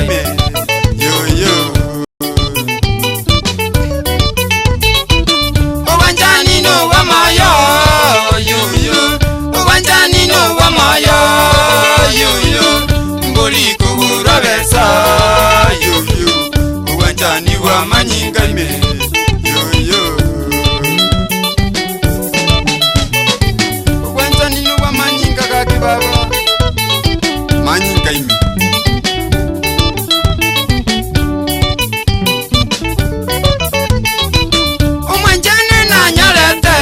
me. Yo yo. Obwanchani Nobwomoyo. Yo yo. Obwanchani Nobwomoyo. Yo yo. Mboli kubura besa. Yo yo. Obwanchani wamanyinga me. Yo yo. Obwanchani Nobwamanyinga kaki baba. Manyinga ime. Obwanchani na nyolete.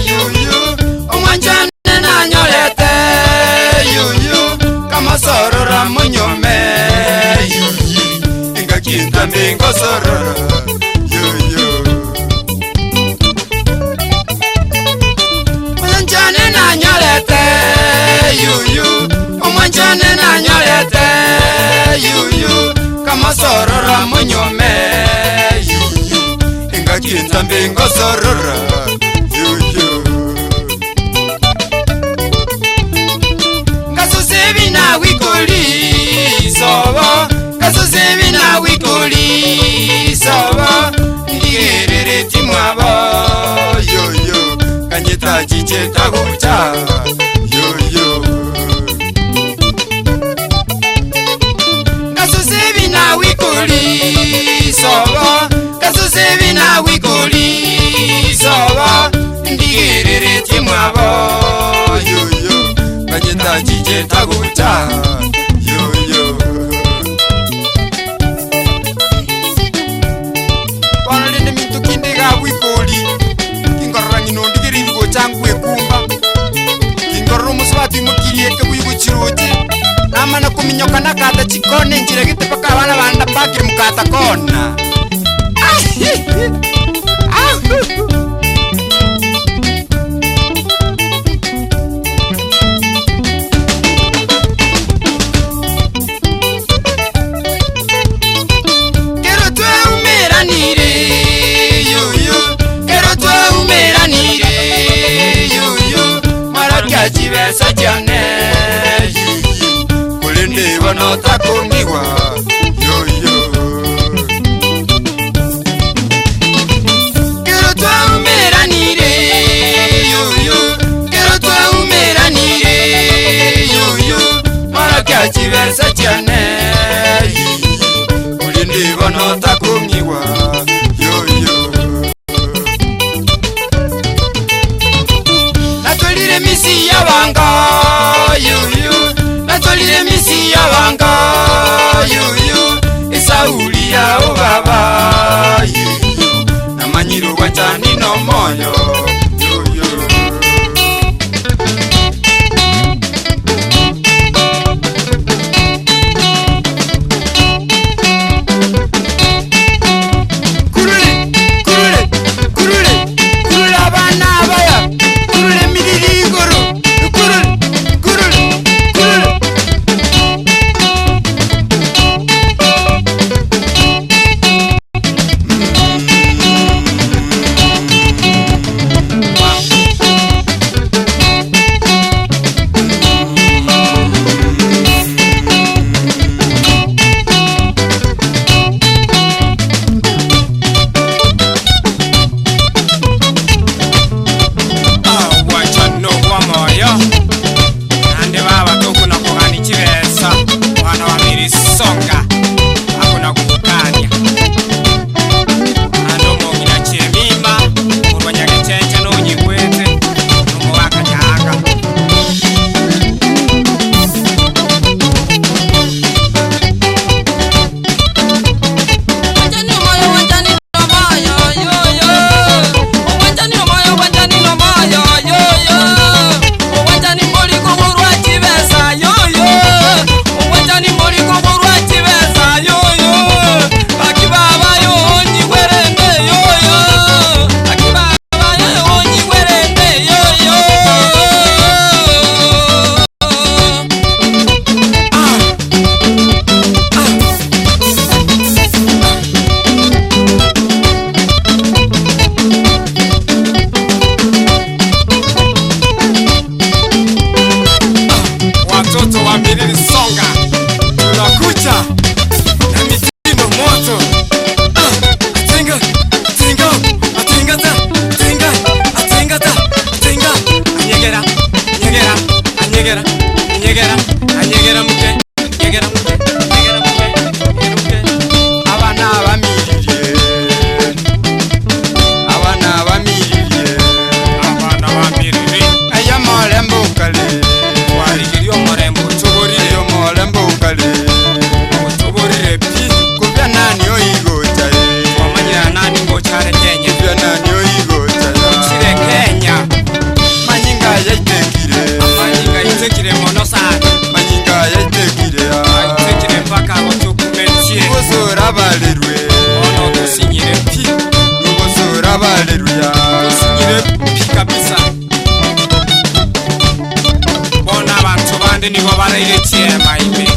Yo yo. Obwanchani na nyolete. Yo yo. Kama sorora munyome. Yo yo. Inga kinta mbingo sorora. Yo yo. Obwanchani na nyolete. Yo yo. Obwanchani na nyolete. Yo yo. Kama sorora munyome. Yo yo. Inga kinta mbingo sorora. Yo yo. Kasusebi na wikoli sobo. Kasusebi na wikoli sobo. Ndirere timwabo. Yo yo. Kanyeta chicheta gucha. Yo yo. Kasusebi na wikoli sobo. Kasusebi na wikoli sobo. Ndirere timwabo. Yo yo. Kanyeta chicheta gucha. Yo yo. Bwana lende mintu kindega wikoli. Kingorrangi nondigeri ngo changwe kumba. Kingorro muswati mukirie ke wibuchiroje. Namana kuminyoka nakata chikone njire gite paka abana banda bakiri mukata kona. Kero twe umeranire. Yo yo. Kero twe umeranire. Yo yo. Marakia chibesa chane. Kulinde bano takumiwa. Yo yo. Kero twe umeranire. Yo yo. Kero twe umeranire. Yo yo. Marakia chibesa chane. Kulinde bano takumiwa. Yo yo. Natolire misi yabanga. Yo yo. Natolire misi yabanga. Yo yo. Isauli ya obaba. Yo yo. Namanyiro Obwanchani Nobwomoyo. Yo yo. Kurule, kurule, kurule, kurule abana abaya. Kurule Miriri goro. Kurule, kurule, kurule. bondi nibo baraire chiema ime